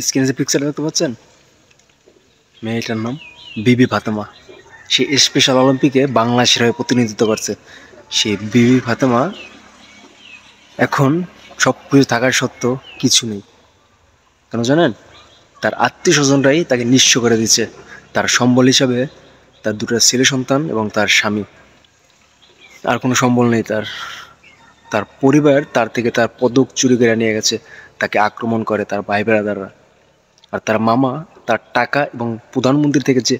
স্ক্রিনে যে পিকচারটা দেখতে পাচ্ছেন, মেয়েটার নাম বিবি ফাতেমা। সে স্পেশাল অলিম্পিকে বাংলাদেশের হয়ে প্রতিনিধিত্ব করছে। সে বিবি ফাতেমা এখন সব কিছু থাকার সত্ত্বেও কিছু নেই। কেন জানেন? তার আত্মীয় স্বজনরাই তাকে নিঃস্ব করে দিচ্ছে। তার সম্বল হিসাবে তার দুটো ছেলে সন্তান এবং তার স্বামী, আর কোনো সম্বল নেই তার। তার পরিবার তার থেকে তার পদক চুরি করে নিয়ে গেছে, তাকে আক্রমণ করে তার ভাই ব্রাদাররা। আর তার মামা তার টাকা এবং প্রধানমন্ত্রী থেকে যে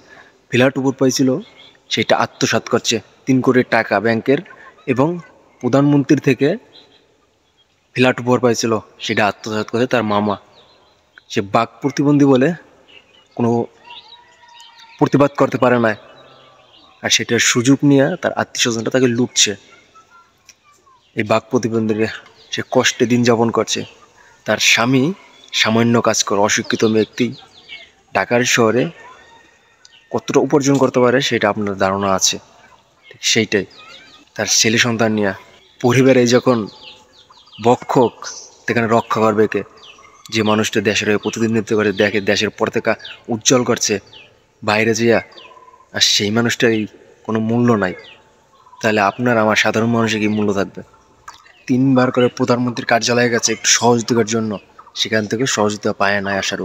ফ্ল্যাট উপর পাইছিল সেটা আত্মসাৎ করছে। 3 কোটি টাকা ব্যাংকের এবং প্রধানমন্ত্রীর থেকে ফ্ল্যাট উপর পাইছিল সেটা আত্মসাৎ করে তার মামা। সে বাক প্রতিবন্ধী বলে কোনো প্রতিবাদ করতে পারে না, আর সেটার সুযোগ নিয়ে তার আত্মীয় স্বজনরা তাকে লুটছে। এই বাক প্রতিবন্ধীরা সে কষ্টে দিন যাপন করছে। তার স্বামী সামান্য কাজ করে, অশিক্ষিত ব্যক্তি। ঢাকার শহরে কতটা উপার্জন করতে পারে সেটা আপনার ধারণা আছে? ঠিক সেইটাই তার ছেলে সন্তান নিয়ে পরিবারে যখন বক্ষক, সেখানে রক্ষা করবে কে? যে মানুষটা দেশের হয়ে প্রতিনিধিত্ব করে, দেখে দেশের পতাকা উজ্জ্বল করছে বাইরে যেয়া, আর সেই মানুষটারই কোনো মূল্য নাই, তাহলে আপনার আমার সাধারণ মানুষের কি মূল্য থাকবে? 3বার করে প্রধানমন্ত্রীর কার্যালয়ে গেছে একটু সহযোগিতার জন্য, সেখান থেকে সহযোগিতা পায় না আশারূপ।